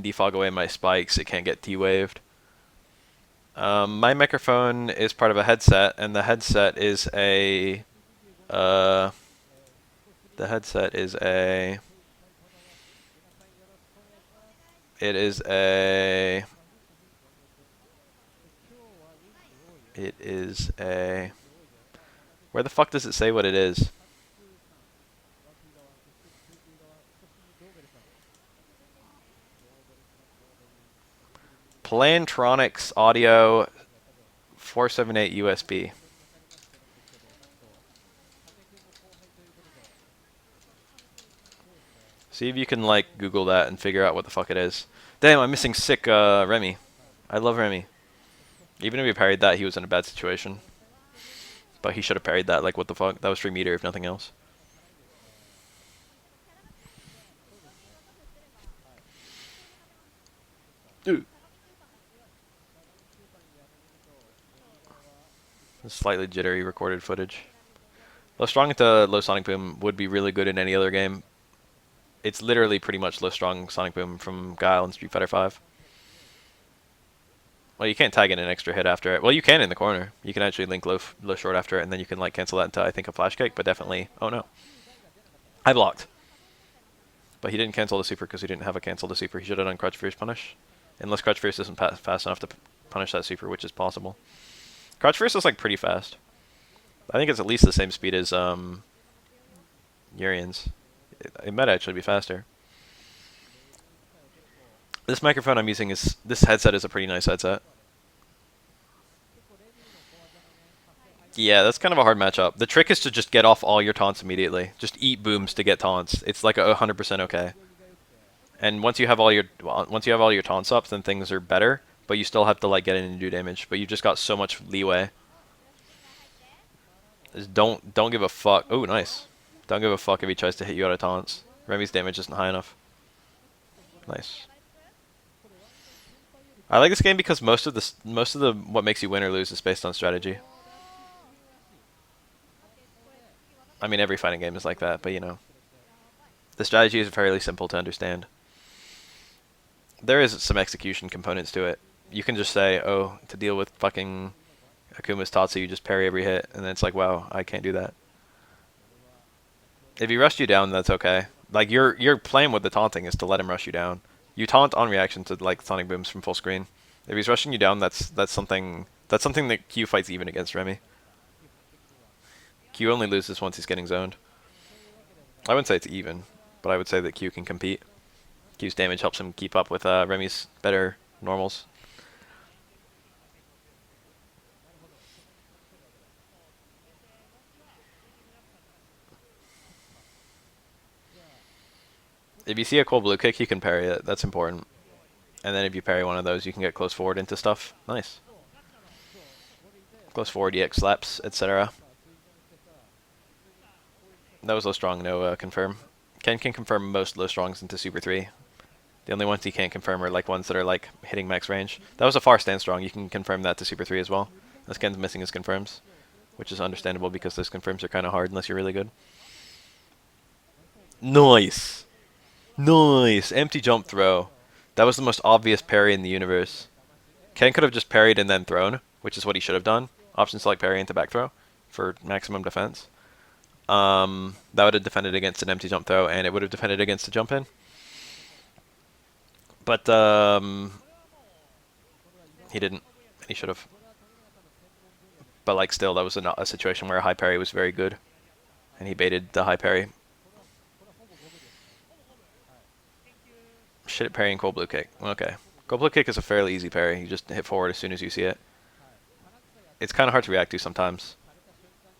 defog away my spikes. It can't get T-waved. My microphone is part of a headset, and the headset is a... the headset is a... It is a... It is a... Where the fuck does it say what it is? Plantronics Audio 478 USB. See if you can like Google that and figure out what the fuck it is. Damn, I'm missing sick Remy. I love Remy. Even if he parried that, he was in a bad situation. But he should have parried that. Like, what the fuck? That was free meter, if nothing else. Ooh. Slightly jittery recorded footage. Low strong into low sonic boom would be really good in any other game. It's literally pretty much low strong sonic boom from Guile and Street Fighter 5. Well, you can't tag in an extra hit after it. Well, you can in the corner. You can actually link low short after it, and then you can like cancel that into, I think, a flash kick, but definitely... Oh, no. I blocked. But he didn't cancel the super because he didn't have a cancel the super. He should have done Crouch Fierce punish. Unless Crouch Fierce isn't fast enough to punish that super, which is possible. Crouch Fierce is like pretty fast. I think it's at least the same speed as Urian's. It might actually be faster. This microphone I'm using is... This headset is a pretty nice headset. Yeah, that's kind of a hard matchup. The trick is to just get off all your taunts immediately. Just eat booms to get taunts. It's like 100% okay. And once you have all your taunts up, then things are better. But you still have to like get in and do damage. But you've just got so much leeway. Just don't give a fuck. Oh, nice. Don't give a fuck if he tries to hit you out of taunts. Remy's damage isn't high enough. Nice. I like this game because most of the what makes you win or lose is based on strategy. I mean, every fighting game is like that, but you know. The strategy is fairly simple to understand. There is some execution components to it. You can just say, oh, to deal with fucking Akuma's Tatsu, you just parry every hit, and then it's like, wow, I can't do that. If he rushed you down, that's okay. Like, your plan with the taunting is to let him rush you down. You taunt on reaction to like sonic booms from full screen. If he's rushing you down, that's something that Q fights even against Remy. Q only loses once he's getting zoned. I wouldn't say it's even, but I would say that Q can compete. Q's damage helps him keep up with Remy's better normals. If you see a cool blue kick, you can parry it. That's important. And then if you parry one of those, you can get close forward into stuff. Nice. Close forward, EX slaps, etc. That was low strong, no confirm. Ken can confirm most low strongs into Super 3. The only ones he can't confirm are like ones that are like hitting max range. That was a far stand strong. You can confirm that to Super 3 as well. Unless Ken's missing his confirms, which is understandable because those confirms are kind of hard unless you're really good. Nice. Nice. Empty jump throw. That was the most obvious parry in the universe. Ken could have just parried and then thrown, which is what he should have done. Option select parry into back throw for maximum defense. That would have defended against an empty jump throw, and it would have defended against a jump in. But he didn't, and he should have. But like still, that was a situation where a high parry was very good, and he baited the high parry. Shit at parrying cold blue kick. Okay. Cold blue kick is a fairly easy parry. You just hit forward as soon as you see it. It's kind of hard to react to sometimes,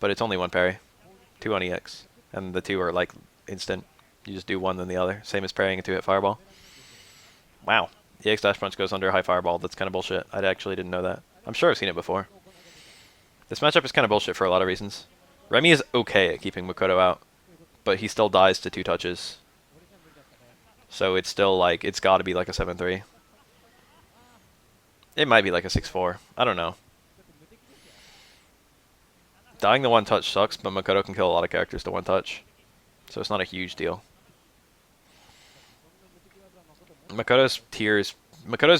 but it's only one parry. 2 on EX, and the 2 are like instant. You just do one then the other. Same as parrying a 2-hit fireball. Wow. EX dash punch goes under a high fireball. That's kind of bullshit. I actually didn't know that. I'm sure I've seen it before. This matchup is kind of bullshit for a lot of reasons. Remy is okay at keeping Makoto out, but he still dies to 2 touches. So it's still like, it's got to be like a 7-3. It might be like a 6-4. I don't know. Dying to 1 touch sucks, but Makoto can kill a lot of characters to 1 touch. So it's not a huge deal. Makoto's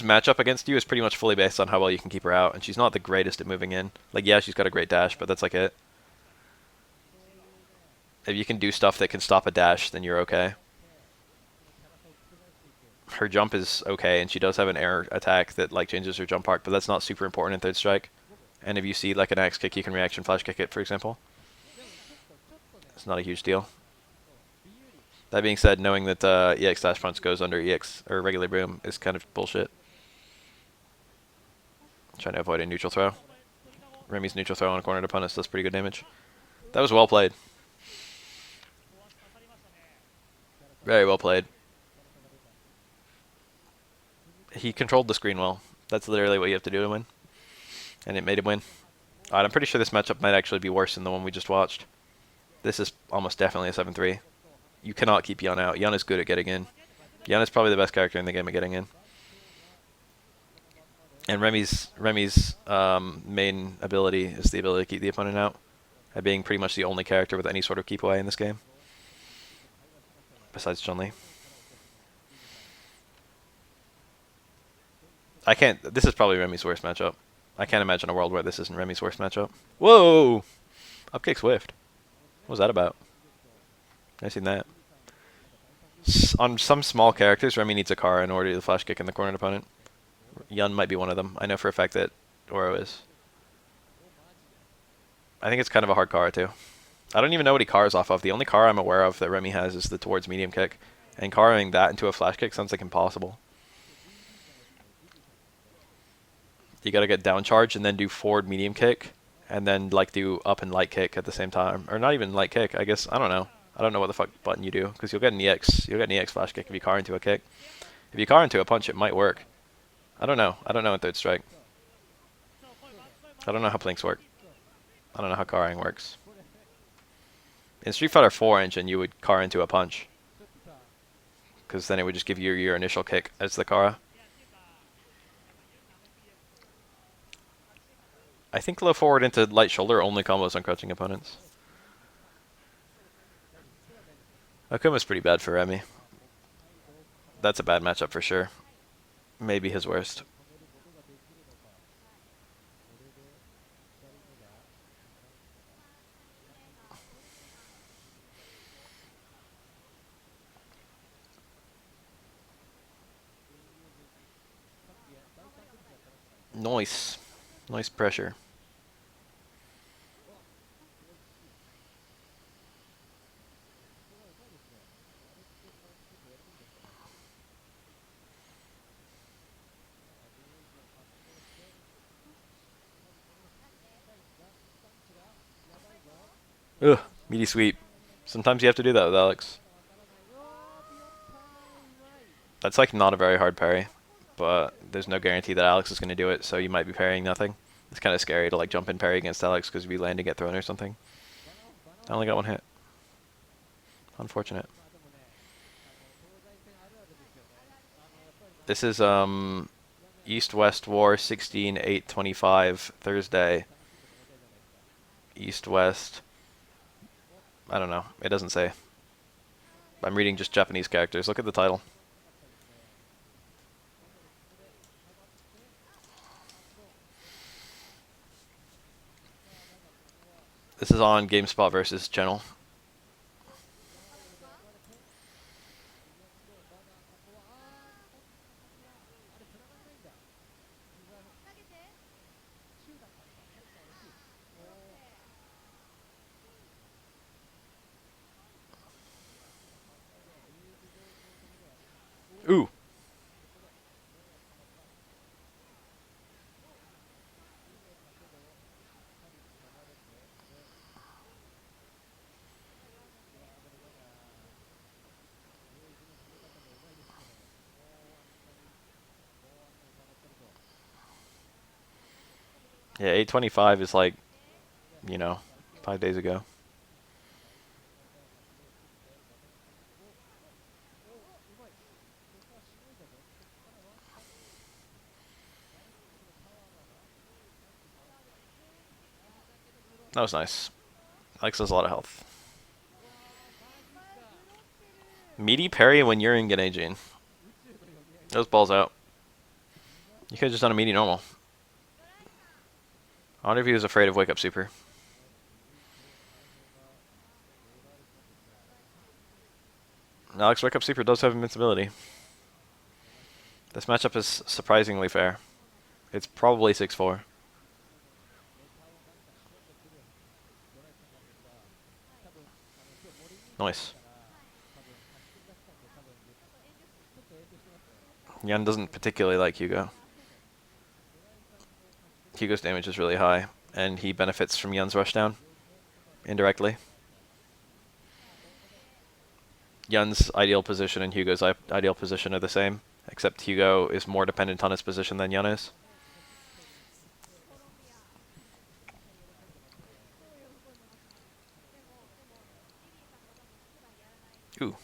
matchup against you is pretty much fully based on how well you can keep her out, and she's not the greatest at moving in. Like, yeah, she's got a great dash, but that's like it. If you can do stuff that can stop a dash, then you're okay. Her jump is okay, and she does have an air attack that like changes her jump arc, but that's not super important in third strike. And if you see like an axe kick, you can reaction flash kick it, for example. It's not a huge deal. That being said, knowing that EX dash punch goes under EX or regular boom is kind of bullshit. Trying to avoid a neutral throw. Remy's neutral throw on a cornered opponent does pretty good damage. That was well played. Very well played. He controlled the screen well. That's literally what you have to do to win. And it made him win. Alright, I'm pretty sure this matchup might actually be worse than the one we just watched. This is almost definitely a 7-3. You cannot keep Yun out. Yun is good at getting in. Yun is probably the best character in the game at getting in. And Remy's main ability is the ability to keep the opponent out, at being pretty much the only character with any sort of keep away in this game, besides Chun-Li. This is probably Remy's worst matchup. I can't imagine a world where this isn't Remy's worst matchup. Whoa! Upkick Swift. What was that about? I've seen that. On some small characters, Remy needs a car in order to do the flash kick in the cornered opponent. Yun might be one of them. I know for a fact that Oro is. I think it's kind of a hard car too. I don't even know what he cars off of. The only car I'm aware of that Remy has is the towards medium kick. And carring that into a flash kick sounds like impossible. You gotta get down charge and then do forward medium kick. And then like do up and light kick at the same time. Or not even light kick, I guess. I don't know. I don't know what the fuck button you do. Because you'll get an EX. You'll get an EX flash kick if you car into a kick. If you car into a punch, it might work. I don't know. I don't know in third strike. I don't know how plinks work. I don't know how carring works. In Street Fighter 4 engine, you would car into a punch. Because then it would just give you your initial kick as the Kara. I think low forward into light shoulder only combos on crouching opponents. Akuma's pretty bad for Remy. That's a bad matchup for sure. Maybe his worst. Nice. Nice pressure. Ugh, meaty sweep. Sometimes you have to do that with Alex. That's like not a very hard parry, but there's no guarantee that Alex is going to do it, so you might be parrying nothing. It's kind of scary to like jump in parry against Alex because if you land and get thrown or something. I only got one hit. Unfortunate. This is East-West War 16/8/25 Thursday. East-West. I don't know. It doesn't say. I'm reading just Japanese characters. Look at the title. This is on GameSpot versus channel. Ooh. Yeah, 8/25 is like, you know, 5 days ago. That was nice. Alex has a lot of health. Meaty parry when you're in Genei. Those balls out. You could have just done a meaty normal. I wonder if he was afraid of Wake Up Super. Alex Wake Up Super does have invincibility. This matchup is surprisingly fair. It's probably 6-4. Nice. Yan doesn't particularly like Hugo. Hugo's damage is really high, and he benefits from Yan's rushdown indirectly. Yan's ideal position and Hugo's ideal position are the same, except Hugo is more dependent on his position than Yan is. Ooh,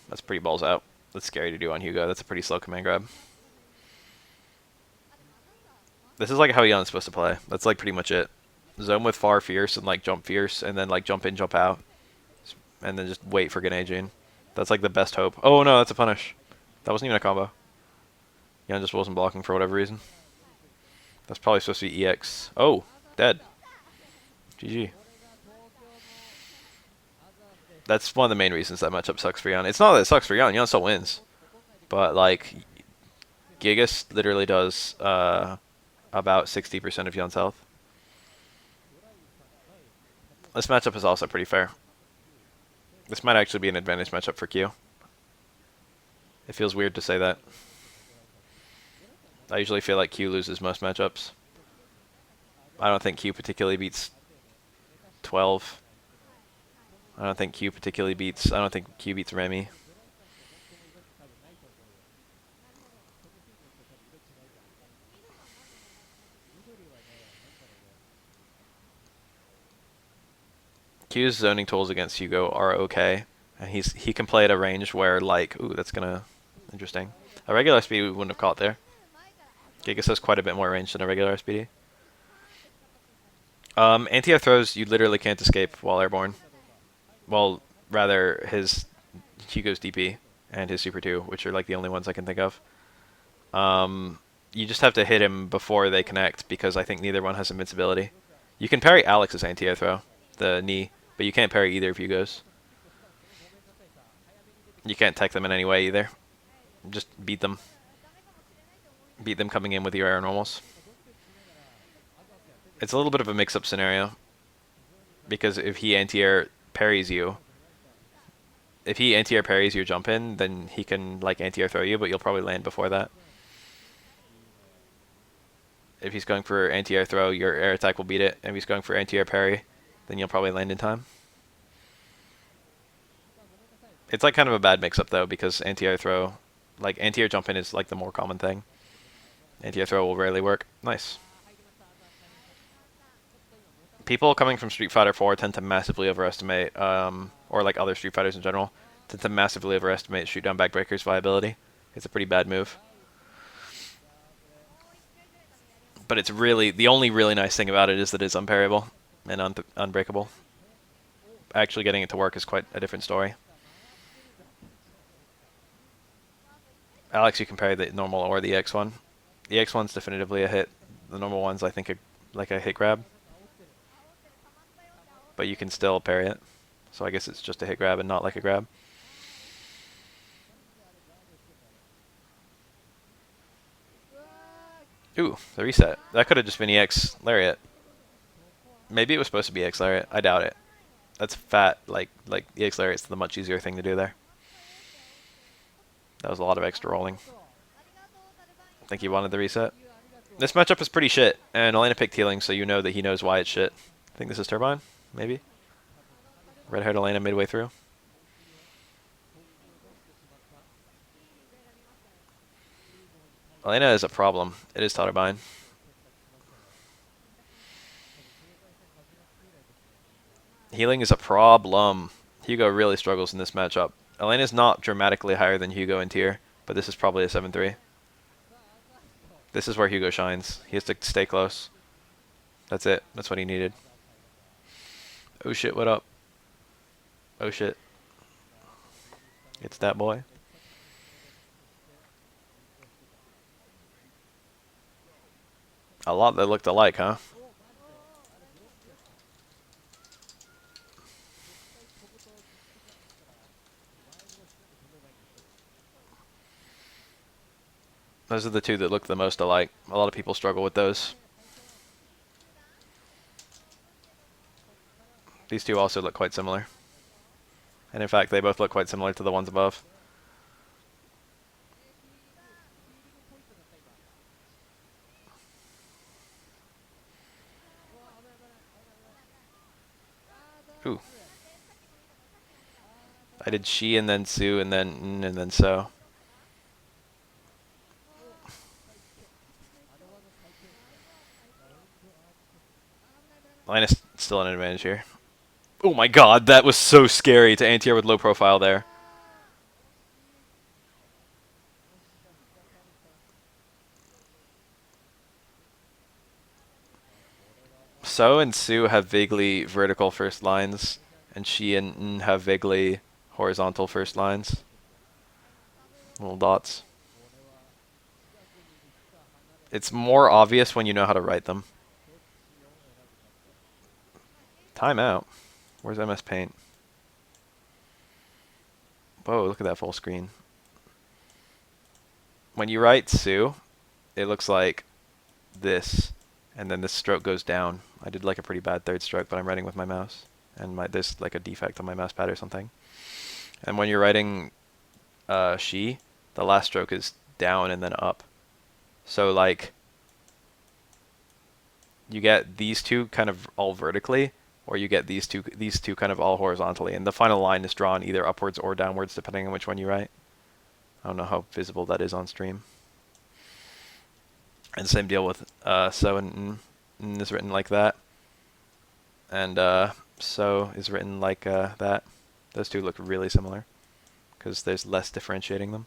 that's pretty balls out. That's scary to do on Hugo. That's a pretty slow command grab. This is like how Yan's supposed to play. That's like pretty much it. Zone with far fierce and like jump fierce, and then like jump in, jump out, and then just wait for Ganaging. That's like the best hope. Oh no, that's a punish. That wasn't even a combo. Yan just wasn't blocking for whatever reason. That's probably supposed to be EX. Oh, dead. GG. That's one of the main reasons that matchup sucks for Yan. It's not that it sucks for Yan. Yan still wins. But, like, Gigas literally does about 60% of Yan's health. This matchup is also pretty fair. This might actually be an advantage matchup for Q. It feels weird to say that. I usually feel like Q loses most matchups. I don't think Q particularly beats 12. I don't think Q beats Remy. Q's zoning tools against Hugo are okay, and he can play at a range where, like, ooh, that's gonna interesting. A regular SPD we wouldn't have caught there. Gigas has quite a bit more range than a regular SPD. Anti-air throws you literally can't escape while airborne. Well, rather his Hugo's DP and his Super 2, which are like the only ones I can think of. You just have to hit him before they connect, because I think neither one has invincibility. You can parry Alex's anti-air throw, the knee, but you can't parry either of Hugo's. You can't tech them in any way either. Just beat them. Beat them coming in with your air normals. It's a little bit of a mix-up scenario, because if he anti-air parries you, if he anti-air parries your jump in, then he can like anti-air throw you, but you'll probably land before that. If he's going for anti-air throw, your air attack will beat it. If he's going for anti-air parry, then you'll probably land in time. It's like kind of a bad mix-up though, because anti-air throw, like anti-air jump in is like the more common thing. Anti-air throw will rarely work. Nice. People coming from Street Fighter 4 tend to massively overestimate, or like other Street Fighters in general, tend to massively overestimate shoot down backbreaker's viability. It's a pretty bad move. But it's really, the only really nice thing about it is that it's unparryable and unbreakable. Actually getting it to work is quite a different story. Alex, you can parry the normal or the X1. The X1's definitively a hit. The normal one's, I think, like a hit grab. But you can still parry it. So I guess it's just a hit grab and not like a grab. Ooh, the reset. That could have just been EX Lariat. Maybe it was supposed to be EX Lariat. I doubt it. That's fat. Like EX Lariat's the much easier thing to do there. That was a lot of extra rolling. I think he wanted the reset. This matchup is pretty shit, and Elena picked healing, so you know that he knows why it's shit. I think this is Turbine, maybe? Red-haired Elena midway through. Elena is a problem. It is Turbine. Healing is a problem. Hugo really struggles in this matchup. Elena's not dramatically higher than Hugo in tier, but this is probably a 7-3. This is where Hugo shines. He has to stay close. That's it. That's what he needed. Oh shit, what up? Oh shit. It's that boy. A lot that looked alike, huh? Those are the two that look the most alike. A lot of people struggle with those. These two also look quite similar. And in fact, they both look quite similar to the ones above. Ooh. I did she and then Sue and then N and then so. Linus still an advantage here. Oh my god, that was so scary to anti-air with low profile there. So and Sue have vaguely vertical first lines, and she and N have vaguely horizontal first lines. Little dots. It's more obvious when you know how to write them. Timeout. Where's MS Paint? Whoa, look at that full screen. When you write Sue, it looks like this, and then this stroke goes down. I did like a pretty bad third stroke, but I'm writing with my mouse, and there's like a defect on my mouse pad or something. And when you're writing she, the last stroke is down and then up. So like you get these two kind of all vertically, or you get these two kind of all horizontally, and the final line is drawn either upwards or downwards depending on which one you write. I don't know how visible that is on stream. And same deal with so and N is written like that, and so is written like that. Those two look really similar because there's less differentiating them.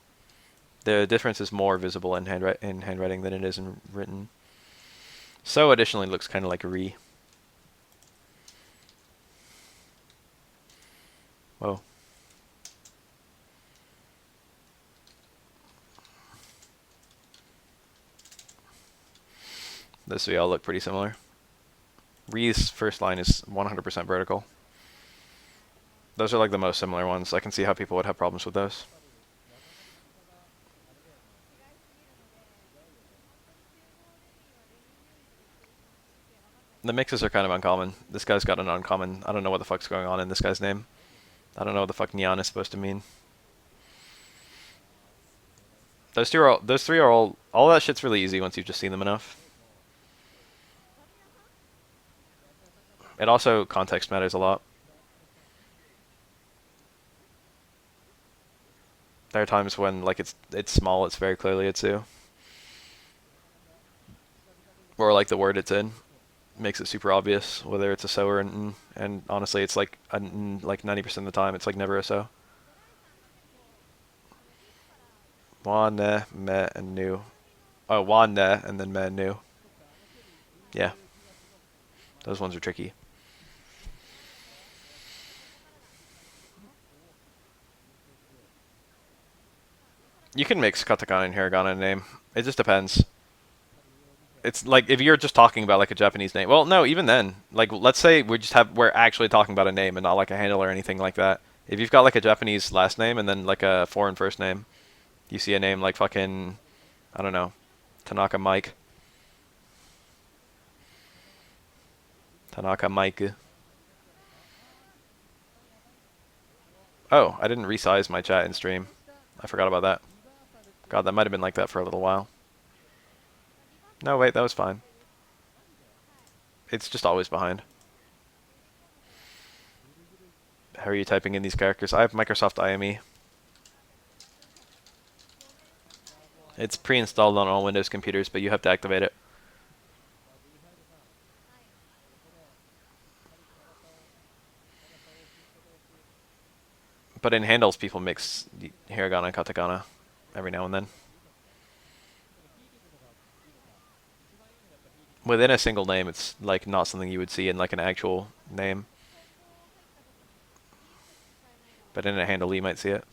The difference is more visible in handwriting than it is in written. So additionally looks kind of like a re. Whoa. Those three all look pretty similar. Re's first line is 100% vertical. Those are like the most similar ones. I can see how people would have problems with those. The mixes are kind of uncommon. This guy's got an uncommon. I don't know what the fuck's going on in this guy's name. I don't know what the fuck neon is supposed to mean. Those three are all that shit's really easy once you've just seen them enough. It also, context matters a lot. There are times when like it's small, it's very clearly it's Sue. Or like the word it's in makes it super obvious whether it's a so or an n, and honestly it's like a n, like 90% of the time it's like never a so. Wa, ne, me, and nu. Oh, wa, ne, and then me, and nu. Yeah. Those ones are tricky. You can mix katakana and hiragana in a name. It just depends. It's like if you're just talking about like a Japanese name. Well, no, even then, like let's say we're actually talking about a name and not like a handle or anything like that. If you've got like a Japanese last name and then like a foreign first name, you see a name like fucking, I don't know, Tanaka Mike. Tanaka Mike. Oh, I didn't resize my chat in stream. I forgot about that. God, that might have been like that for a little while. No, wait, that was fine. It's just always behind. How are you typing in these characters? I have Microsoft IME. It's pre-installed on all Windows computers, but you have to activate it. But in handles, people mix hiragana and katakana every now and then. Within a single name, it's like not something you would see in like an actual name. But in a handle, you might see it.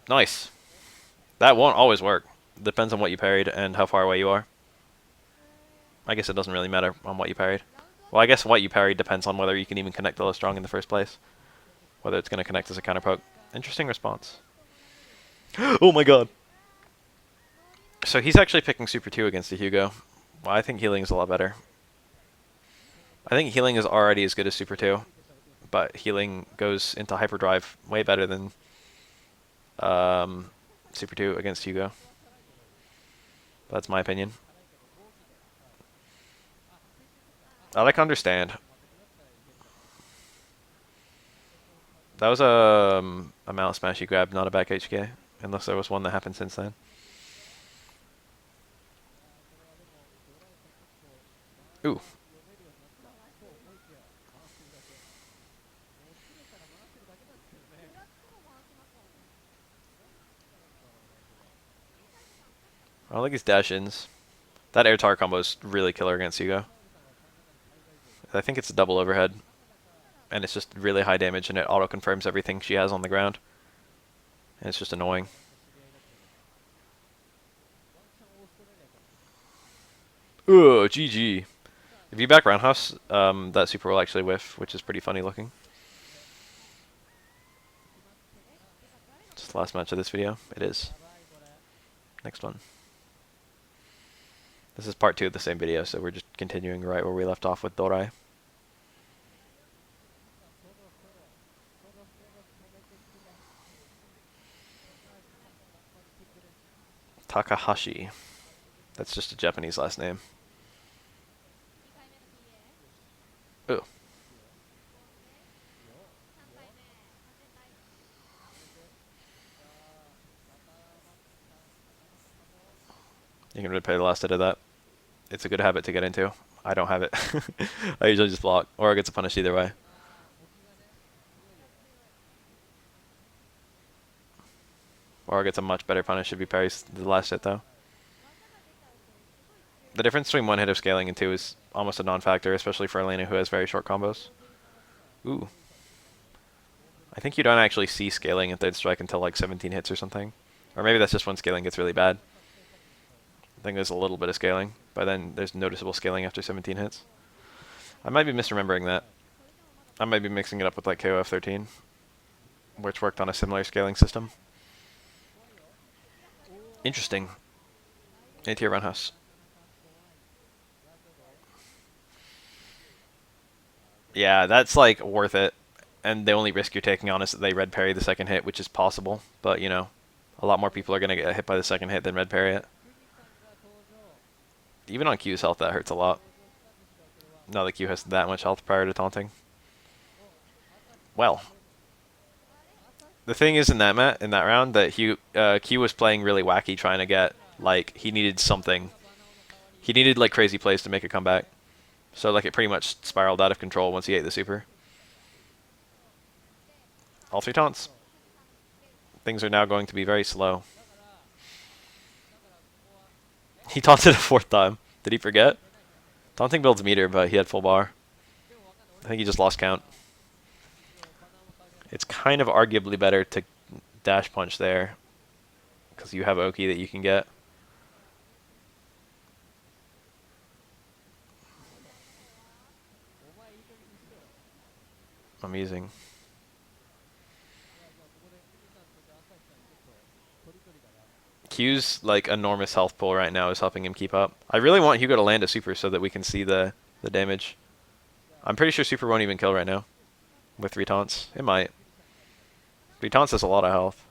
Nice. That won't always work. Depends on what you parried and how far away you are. I guess it doesn't really matter on what you parried. Well, I guess what you parried depends on whether you can even connect the low strong in the first place. Whether it's going to connect as a counter poke. Interesting response. Oh my god. So he's actually picking Super 2 against the Hugo. Well, I think healing is a lot better. I think healing is already as good as Super 2. But healing goes into hyperdrive way better than Super 2 against Hugo. That's my opinion. I like understand. That was a mount smash he grabbed, not a back HK. Unless there was one that happened since then. Ooh. I like his dash-ins. That air tar combo is really killer against Hugo. I think it's a double overhead. And it's just really high damage and it auto-confirms everything she has on the ground. And it's just annoying. Ooh, GG. If you back roundhouse, that super will actually whiff, which is pretty funny looking. It's the last match of this video. It is. Next one. This is part 2 of the same video, so we're just continuing right where we left off with Dorai. Takahashi. That's just a Japanese last name. Ooh. You can replay the last hit of that. It's a good habit to get into. I don't have it. I usually just block, or I get to punish either way. Or I get a much better punish if you parry the last hit, though. The difference between one hit of scaling and two is almost a non-factor, especially for Elena, who has very short combos. Ooh. I think you don't actually see scaling in third strike until like 17 hits or something. Or maybe that's just when scaling gets really bad. I think there's a little bit of scaling, but then there's noticeable scaling after 17 hits. I might be misremembering that. I might be mixing it up with like KOF 13, which worked on a similar scaling system. Interesting. A-tier roundhouse. Yeah, that's like worth it. And the only risk you're taking on is that they red parry the second hit, which is possible. But, you know, a lot more people are going to get hit by the second hit than red parry it. Even on Q's health, that hurts a lot. Now that Q has that much health prior to taunting. Well, the thing is in that round that Q was playing really wacky, trying to get like he needed something. He needed like crazy plays to make a comeback. So like it pretty much spiraled out of control once he ate the super. All 3 taunts. Things are now going to be very slow. He taunted a 4th time. Did he forget? Taunting builds meter, but he had full bar. I think he just lost count. It's kind of arguably better to dash punch there, because you have Oki that you can get. Amazing. Q's like enormous health pool right now is helping him keep up. I really want Hugo to land a super so that we can see the damage. I'm pretty sure super won't even kill right now with 3 taunts. It might. 3 taunts has a lot of health.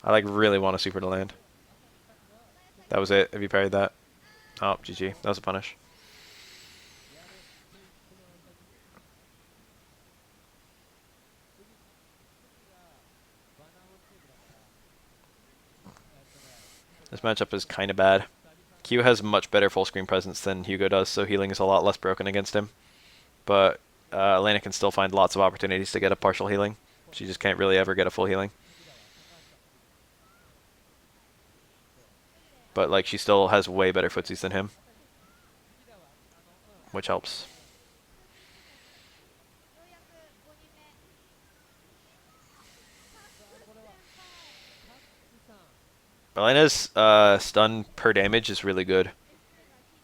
I like really want a super to land. That was it. If you parried that. Oh, GG. That was a punish. This matchup is kind of bad. Q has much better full screen presence than Hugo does, so healing is a lot less broken against him. But Elena can still find lots of opportunities to get a partial healing. She just can't really ever get a full healing. But like she still has way better footsies than him, which helps. Elena's stun per damage is really good.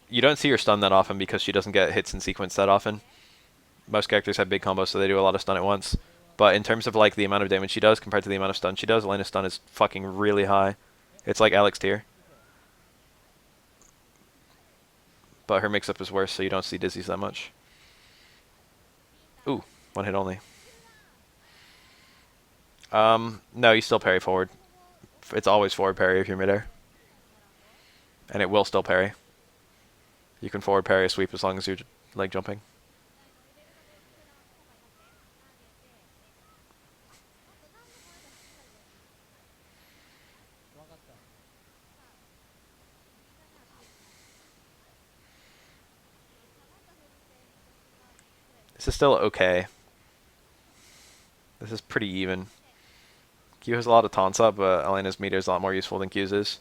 You don't see her stun that often because she doesn't get hits in sequence that often. Most characters have big combos, so they do a lot of stun at once. But in terms of like the amount of damage she does compared to the amount of stun she does, Elena's stun is fucking really high. It's like Alex tier. But her mix-up is worse, so you don't see dizzies that much. Ooh, one hit only. No, you still parry forward. It's always forward parry if you're midair. And it will still parry. You can forward parry a sweep as long as you're leg jumping. This is still okay. This is pretty even. Q has a lot of taunts up, but Elena's meter is a lot more useful than Q's is.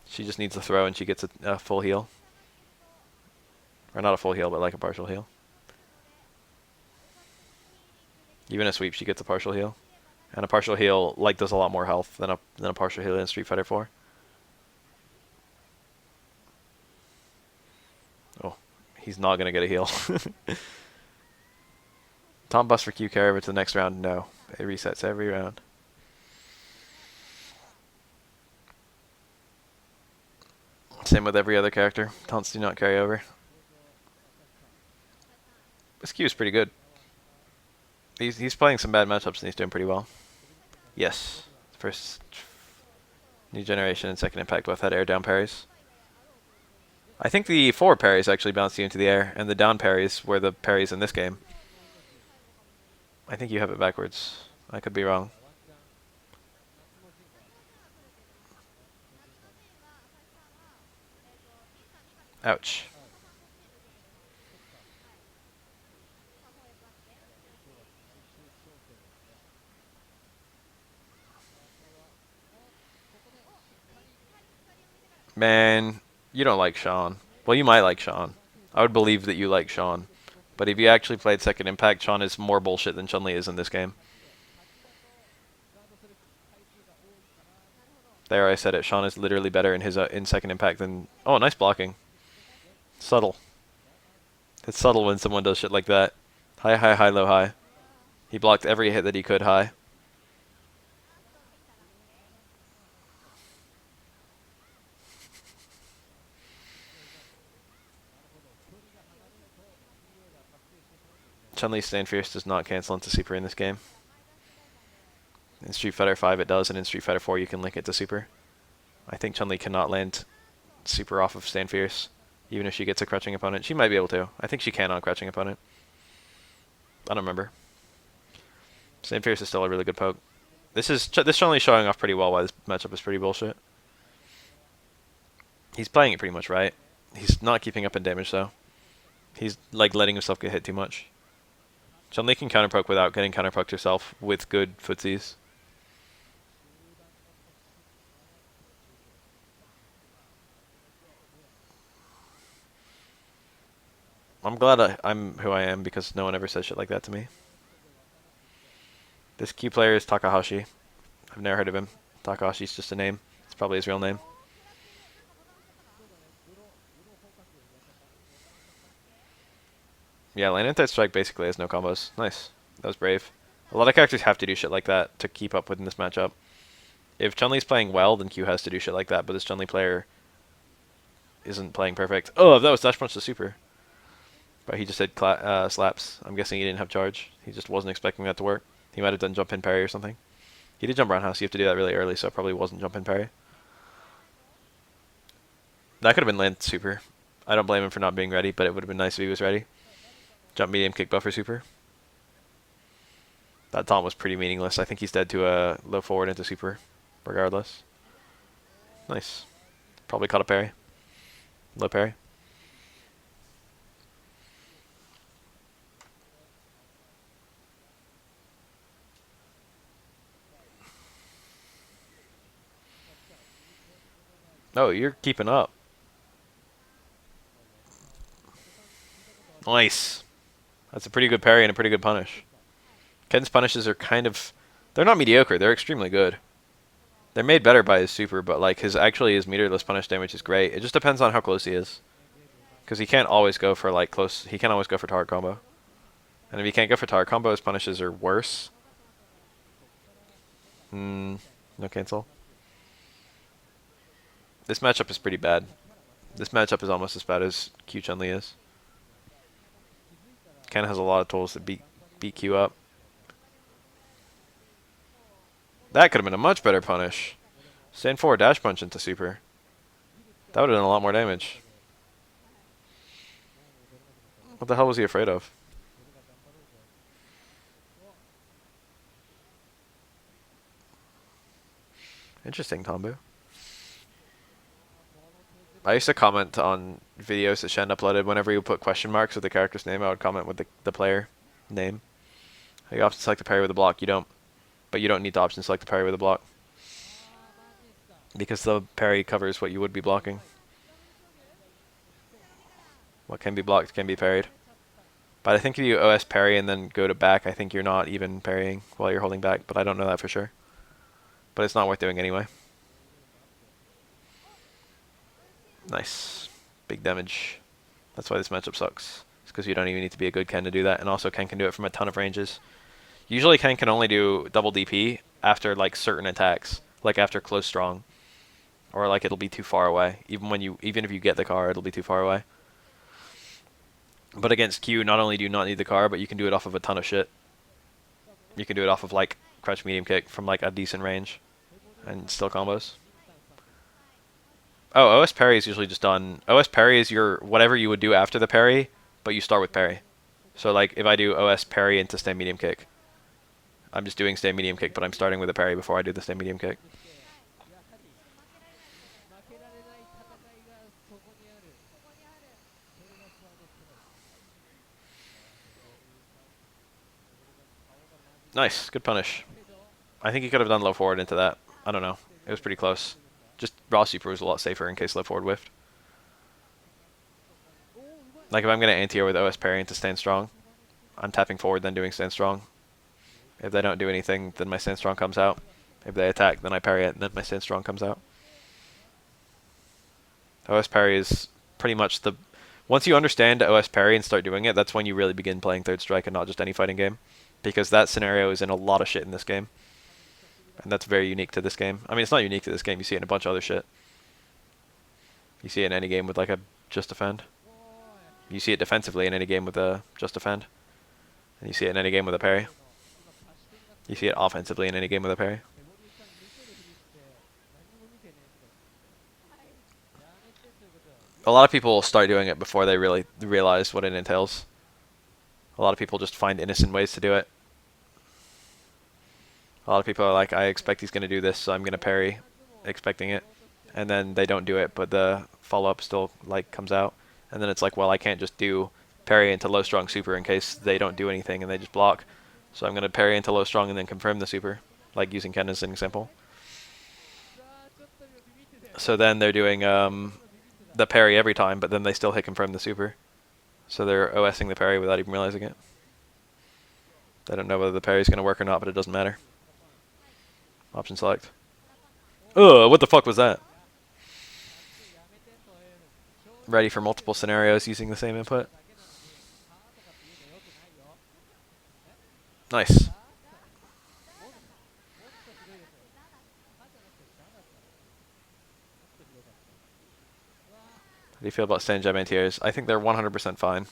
She just needs a throw and she gets a full heal. Or not a full heal, but like a partial heal. Even a sweep, she gets a partial heal. And a partial heal like does a lot more health than a partial heal in Street Fighter 4. Oh, he's not gonna get a heal. Taunt bust for Q carry over to the next round. No, it resets every round. Same with every other character. Taunts do not carry over. This Q is pretty good. He's playing some bad matchups and he's doing pretty well. Yes, first new generation and second impact both had air down parries. I think the forward parries actually bounced you into the air, and the down parries were the parries in this game. I think you have it backwards. I could be wrong. Ouch. Man, you don't like Sean. Well, you might like Sean. I would believe that you like Sean. But if you actually played Second Impact, Sean is more bullshit than Chun-Li is in this game. There, I said it. Sean is literally better in his in Second Impact than... Oh, nice blocking. Subtle. It's subtle when someone does shit like that. High, high, high, low, high. He blocked every hit that he could high. Chun-Li's Stand Fierce does not cancel into Super in this game. In Street Fighter 5 it does, and in Street Fighter 4 you can link it to Super. I think Chun-Li cannot land Super off of Stand Fierce, even if she gets a crouching opponent. She might be able to. I think she can on crouching opponent. I don't remember. Stand Fierce is still a really good poke. This Chun-Li showing off pretty well why this matchup is pretty bullshit. He's playing it pretty much right. He's not keeping up in damage though. He's like letting himself get hit too much. Chun-Li can counterpoke without getting counterpoked herself with good footsies. I'm glad I'm who I am because no one ever says shit like that to me. This key player is Takahashi. I've never heard of him. Takahashi's just a name. It's probably his real name. Yeah, Land Anti Strike basically has no combos. Nice. That was brave. A lot of characters have to do shit like that to keep up with in this matchup. If Chun-Li's playing well, then Q has to do shit like that, but this Chun-Li player isn't playing perfect. Oh, that was Dash Punch to Super. But he just did slaps. I'm guessing he didn't have charge. He just wasn't expecting that to work. He might have done jump in parry or something. He did jump roundhouse. You have to do that really early, so it probably wasn't jump in parry. That could have been land super. I don't blame him for not being ready, but it would have been nice if he was ready. Jump medium kick buffer super. That taunt was pretty meaningless. I think he's dead to a low forward into super, regardless. Nice. Probably caught a parry. Low parry. Oh, you're keeping up. Nice. That's a pretty good parry and a pretty good punish. Ken's punishes are kind of... They're not mediocre. They're extremely good. They're made better by his super, but like his meterless punish damage is great. It just depends on how close he is, because he can't always go for like close. He can't always go for target combo, and if he can't go for target combo, his punishes are worse. No cancel. This matchup is pretty bad. This matchup is almost as bad as Q Chun-Li is. Ken has a lot of tools to beat Q up. That could have been a much better punish. Stand forward dash punch into super. That would have done a lot more damage. What the hell was he afraid of? Interesting, Tombu. I used to comment on videos that Shen uploaded. Whenever you put question marks with the character's name, I would comment with the player name. You option select the parry with a block. You don't, but you don't need to option select the parry with a block, because the parry covers what you would be blocking. What can be blocked can be parried. But I think if you OS parry and then go to back, I think you're not even parrying while you're holding back, but I don't know that for sure. But it's not worth doing anyway. Nice. Big damage. That's why this matchup sucks. It's because you don't even need to be a good Ken to do that, and also Ken can do it from a ton of ranges. Usually Ken can only do double DP after like certain attacks, like after close strong, or like it'll be too far away. Even if you get the car, it'll be too far away. But against Q, not only do you not need the car, but you can do it off of a ton of shit. You can do it off of like crouch medium kick from like a decent range, and still combos. Oh, OS parry is usually just done. OS parry is your whatever you would do after the parry, but you start with parry. So like if I do OS parry into stand medium kick, I'm just doing stand medium kick, but I'm starting with a parry before I do the stand medium kick. Nice, good punish. I think he could have done low forward into that. I don't know. It was pretty close. Just raw super was a lot safer in case low forward whiffed. Like if I'm going to anti-air with OS parry into stand strong, I'm tapping forward then doing stand strong. If they don't do anything, then my stand strong comes out. If they attack, then I parry it, and then my stand strong comes out. OS parry is pretty much the... Once you understand OS parry and start doing it, that's when you really begin playing Third Strike and not just any fighting game. Because that scenario is in a lot of shit in this game. And that's very unique to this game. I mean, it's not unique to this game. You see it in a bunch of other shit. You see it in any game with like a just defend. You see it defensively in any game with a just defend. And you see it in any game with a parry. You see it offensively in any game with a parry. A lot of people will start doing it before they really realize what it entails. A lot of people just find innocent ways to do it. A lot of people are like, I expect he's going to do this, so I'm going to parry, expecting it. And then they don't do it, but the follow-up still like comes out. And then it's like, well, I can't just do parry into low strong super in case they don't do anything and they just block. So I'm going to parry into low strong and then confirm the super, like using Ken as an example. So then they're doing the parry every time, but then they still hit confirm the super. So they're OSing the parry without even realizing it. They don't know whether the parry is going to work or not, but it doesn't matter. Option select. Ugh, what the fuck was that? Ready for multiple scenarios using the same input. Nice. How do you feel about stand jab anti-airs? I think they're 100% fine.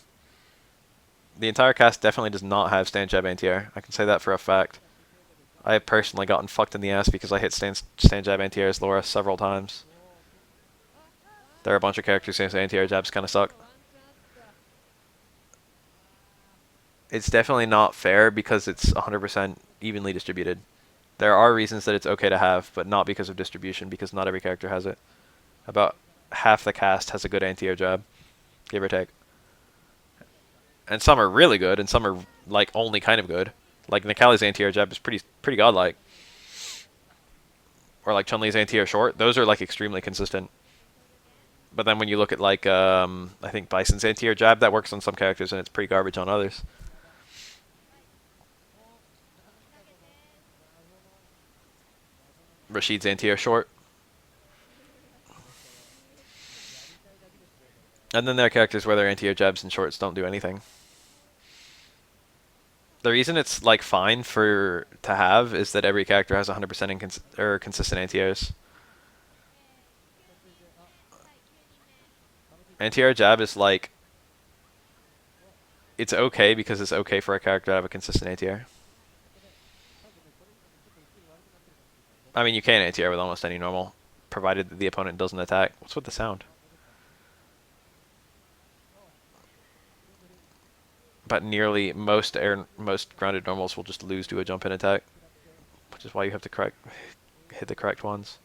The entire cast definitely does not have stand jab anti-air. I can say that for a fact. I have personally gotten fucked in the ass because I hit stand jab anti-airs Laura several times. There are a bunch of characters whose anti-air jabs kind of suck. It's definitely not fair because it's 100% evenly distributed. There are reasons that it's okay to have, but not because of distribution, because not every character has it. About half the cast has a good anti-air jab, give or take. And some are really good, and some are like only kind of good. Like Nikali's anti-air jab is pretty godlike. Or like Chun-Li's anti-air short, those are like extremely consistent. But then when you look at like I think Bison's anti-air jab, that works on some characters and it's pretty garbage on others. Rashid's anti-air short. And then there are characters where their anti-air jabs and shorts don't do anything. The reason it's like fine for to have is that every character has 100% or consistent anti-airs. Anti-air jab is like, it's okay because it's okay for a character to have a consistent anti-air. I mean, you can anti-air with almost any normal, provided that the opponent doesn't attack. What's with the sound? But nearly most grounded normals will just lose to a jump in attack, which is why you have to hit the correct ones.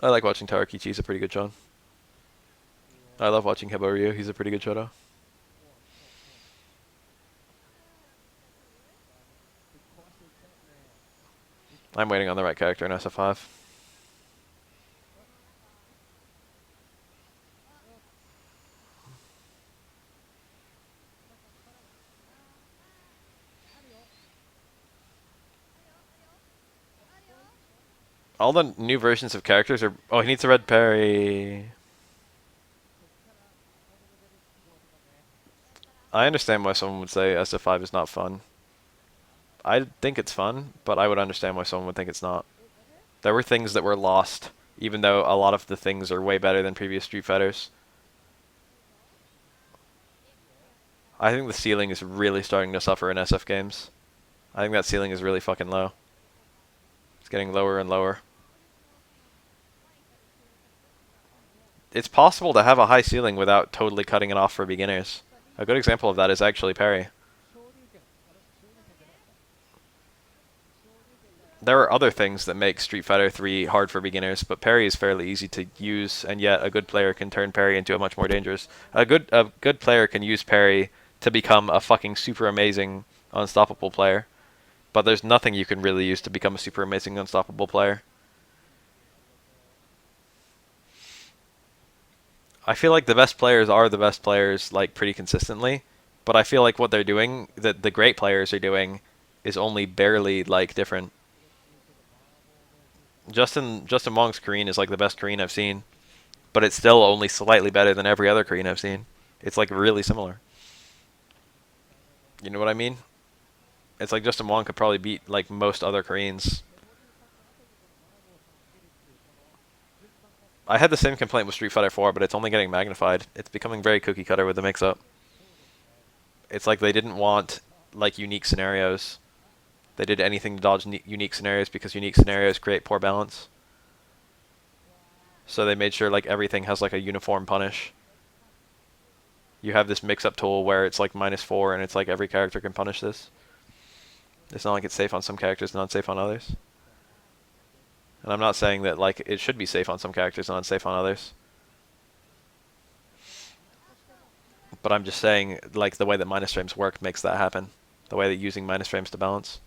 I like watching Tarakichi, he's a pretty good Chon. I love watching Hiboryu, he's a pretty good Shoto. I'm waiting on the right character in SF5. All the new versions of characters are... Oh, he needs a red parry. I understand why someone would say SF5 is not fun. I think it's fun, but I would understand why someone would think it's not. There were things that were lost, even though a lot of the things are way better than previous Street Fighters. I think the ceiling is really starting to suffer in SF games. I think that ceiling is really fucking low. It's getting lower and lower. It's possible to have a high ceiling without totally cutting it off for beginners. A good example of that is actually Parry. There are other things that make Street Fighter 3 hard for beginners, but Parry is fairly easy to use, and yet a good player can turn Parry into a much more dangerous. A good player can use Parry to become a fucking super amazing, unstoppable player, but there's nothing you can really use to become a super amazing, unstoppable player. I feel like the best players are the best players, like, pretty consistently, but I feel like what they're doing, that the great players are doing, is only barely, like, different. Justin Wong's Korean is like the best Korean I've seen, but it's still only slightly better than every other Korean I've seen. It's like really similar. You know what I mean? It's like Justin Wong could probably beat like most other Koreans. I had the same complaint with Street Fighter 4, but it's only getting magnified. It's becoming very cookie cutter with the mix-up. It's like they didn't want like unique scenarios. They did anything to dodge unique scenarios because unique scenarios create poor balance. So they made sure like everything has like a uniform punish. You have this mix-up tool where it's like -4 and it's like every character can punish this. It's not like it's safe on some characters and unsafe on others. And I'm not saying that like it should be safe on some characters and unsafe on others. But I'm just saying like the way that minus frames work makes that happen. The way that using minus frames to balance.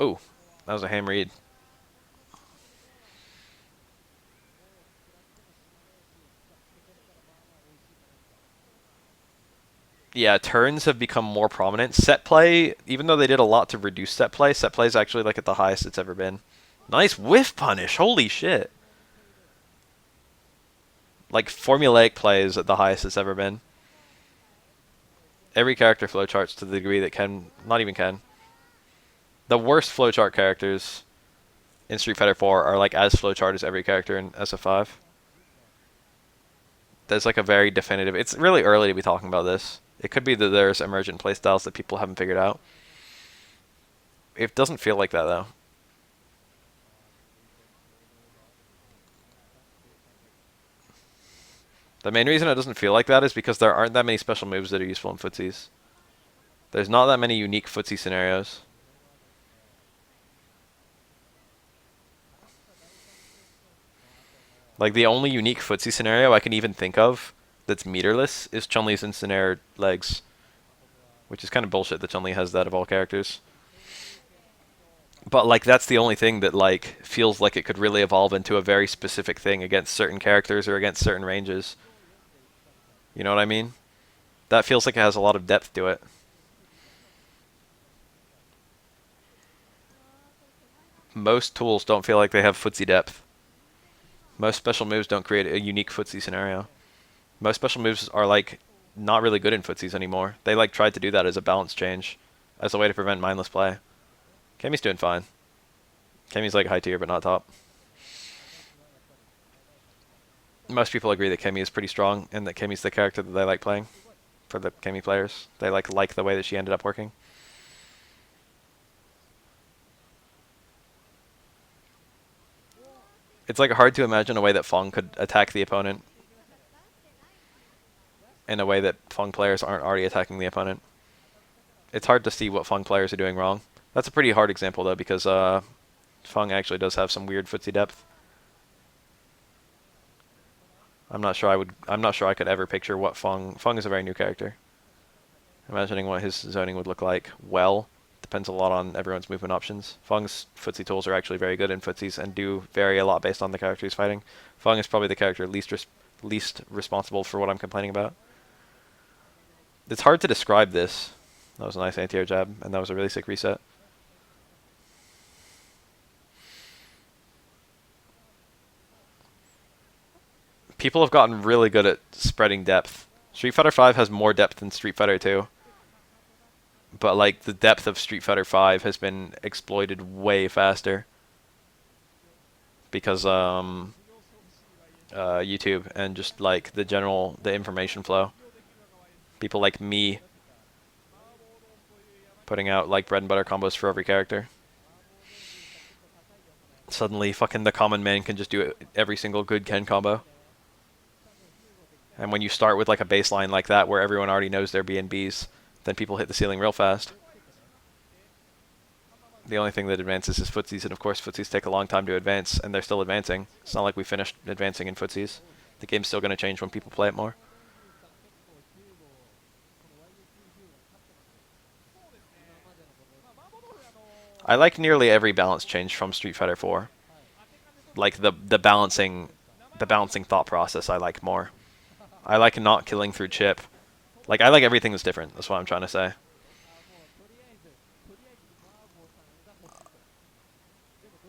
Ooh, that was a ham read. Yeah, turns have become more prominent. Set play, even though they did a lot to reduce set play is actually like at the highest it's ever been. Nice whiff punish, holy shit. Like formulaic play is at the highest it's ever been. Every character flowcharts to the degree that can, not even can. The worst flowchart characters in Street Fighter 4 are like as flowchart as every character in SF5. There's like a very definitive, it's really early to be talking about this. It could be that there's emergent playstyles that people haven't figured out. It doesn't feel like that though. The main reason it doesn't feel like that is because there aren't that many special moves that are useful in footsies. There's not that many unique footsie scenarios. Like the only unique footsie scenario I can even think of that's meterless is Chun-Li's instant air legs. Which is kind of bullshit that Chun-Li has that of all characters. But like that's the only thing that like feels like it could really evolve into a very specific thing against certain characters or against certain ranges. You know what I mean? That feels like it has a lot of depth to it. Most tools don't feel like they have footsie depth. Most special moves don't create a unique footsie scenario. Most special moves are like not really good in footsies anymore. They like tried to do that as a balance change, as a way to prevent mindless play. Kami's doing fine. Kami's like high tier but not top. Most people agree that Kami is pretty strong and that Kami's the character that they like playing for the Kami players. They like the way that she ended up working. It's like hard to imagine a way that Fong could attack the opponent in a way that Fong players aren't already attacking the opponent. It's hard to see what Fong players are doing wrong. That's a pretty hard example though, because Fong actually does have some weird footsie depth. I'm not sure I could ever picture what Fong is a very new character. Imagining what his zoning would look like, well, depends a lot on everyone's movement options. Fong's footsie tools are actually very good in footsies and do vary a lot based on the character he's fighting. Fong is probably the character least responsible for what I'm complaining about. It's hard to describe this. That was a nice anti-air jab, and that was a really sick reset. People have gotten really good at spreading depth. Street Fighter V has more depth than Street Fighter 2. But like the depth of Street Fighter V has been exploited way faster. Because YouTube and just like the information flow. People like me putting out like bread and butter combos for every character. Suddenly fucking the common man can just do every single good Ken combo. And when you start with like a baseline like that where everyone already knows their B&Bs, then people hit the ceiling real fast. The only thing that advances is footsies, and of course footsies take a long time to advance, and they're still advancing. It's not like we finished advancing in footsies. The game's still going to change when people play it more. I like nearly every balance change from Street Fighter 4. Like the balancing thought process I like more. I like not killing through chip. Like I like everything that's different. That's what I'm trying to say.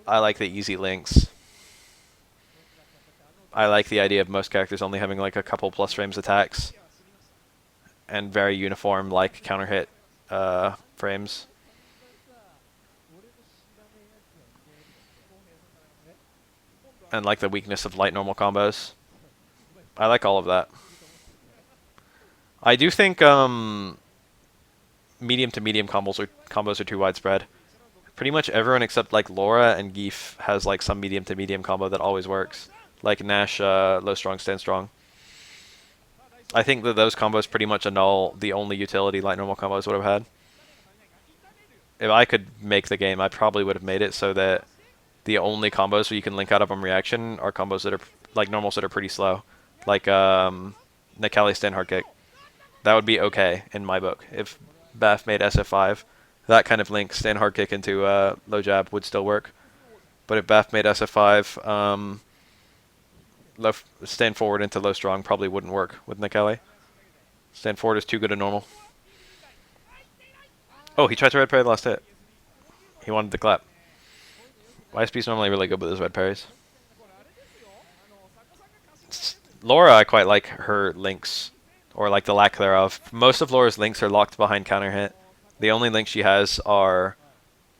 I like the easy links. I like the idea of most characters only having like a couple plus frames attacks. And very uniform like counter hit frames. And like the weakness of light normal combos. I like all of that. I do think medium to medium combos are too widespread. Pretty much everyone except like Laura and Geef has like some medium to medium combo that always works. Like Nash, low strong, stand strong. I think that those combos pretty much annul the only utility light normal combos would have had. If I could make the game, I probably would have made it so that the only combos where you can link out of them reaction are combos that are like normals that are pretty slow. Like Nakali stand hard kick. That would be okay in my book. If Baf made SF5, that kind of link, stand hard kick into low jab, would still work. But if Baf made SF5, stand forward into low strong probably wouldn't work with Nakali. Stand forward is too good a normal. Oh, he tried to red parry the last hit. He wanted the clap. YSP's normally really good with his red parries. Laura, I quite like her links, or like the lack thereof. Most of Laura's links are locked behind counter hit. The only links she has are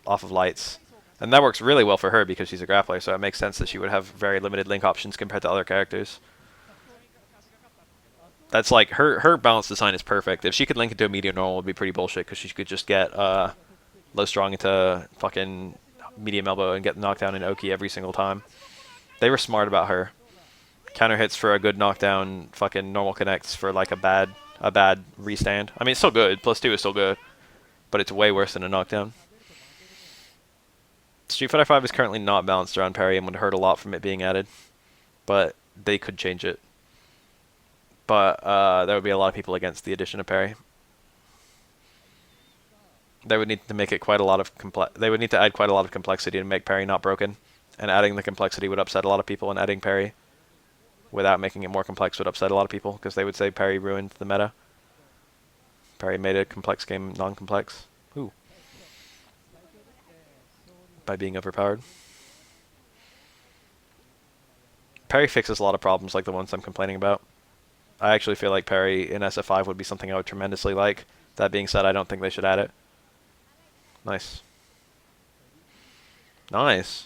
off of lights. And that works really well for her because she's a grappler, so it makes sense that she would have very limited link options compared to other characters. That's like, her balance design is perfect. If she could link into a medium normal, it would be pretty bullshit because she could just get low strong into fucking medium elbow and get knocked down in Oki every single time. They were smart about her. Counter hits for a good knockdown, fucking normal connects for like a bad restand. I mean, it's still good. +2 is still good, but it's way worse than a knockdown. Street Fighter V is currently not balanced around parry and would hurt a lot from it being added, but they could change it. But there would be a lot of people against the addition of parry. They would need to make it quite a lot of They would need to add quite a lot of complexity to make parry not broken, and adding the complexity would upset a lot of people, and adding parry without making it more complex would upset a lot of people, because they would say parry ruined the meta. Parry made a complex game non-complex. Ooh. by being overpowered. Parry fixes a lot of problems like the ones I'm complaining about. I actually feel like Parry in SF5 would be something I would tremendously like. That being said, I don't think they should add it. Nice. Nice.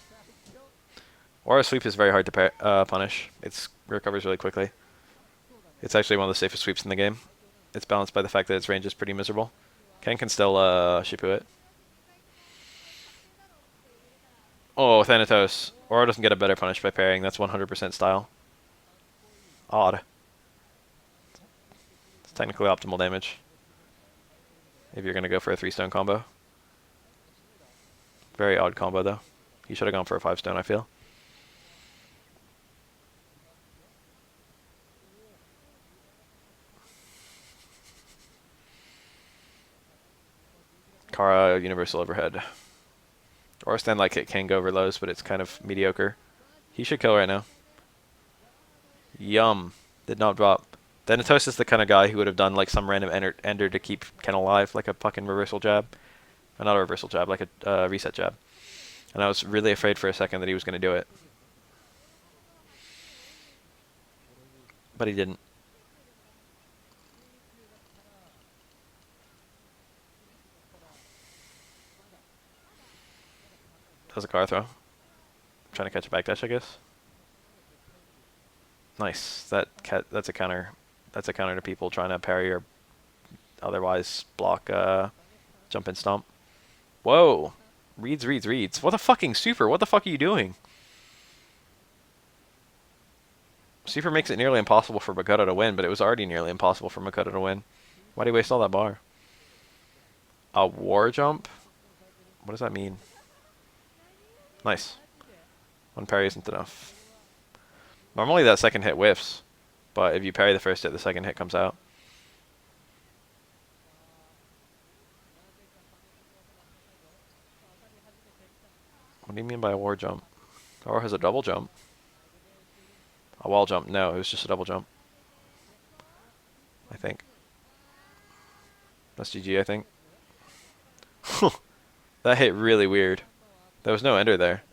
Aura sweep is very hard to punish. It recovers really quickly. It's actually one of the safest sweeps in the game. It's balanced by the fact that its range is pretty miserable. Ken can still Shipu it. Oh, Thanatos. Aura doesn't get a better punish by parrying. That's 100% style. Odd. It's technically optimal damage. If you're going to go for a 3-stone combo. Very odd combo, though. He should have gone for a 5-stone, I feel. Kara, universal overhead. Or stand like it can go over lows, but it's kind of mediocre. He should kill right now. Yum. Did not drop. Thanatos is the kind of guy who would have done like some random ender to keep Ken alive, like a fucking reversal jab. Not a reversal jab, like a reset jab. And I was really afraid for a second that he was going to do it. But he didn't. That was a car throw. I'm trying to catch a backdash, I guess. Nice. That's a counter. That's a counter to people trying to parry or otherwise block jump and stomp. Whoa. Reads. What a fucking super. What the fuck are you doing? Super makes it nearly impossible for Makoto to win, but it was already nearly impossible for Makoto to win. Why'd he waste all that bar? A war jump? What does that mean? Nice. One parry isn't enough. Normally that second hit whiffs, but if you parry the first hit, the second hit comes out. What do you mean by a war jump? Or has a double jump? A wall jump? No, it was just a double jump. I think. That's GG, I think. That hit really weird. There was no ender there.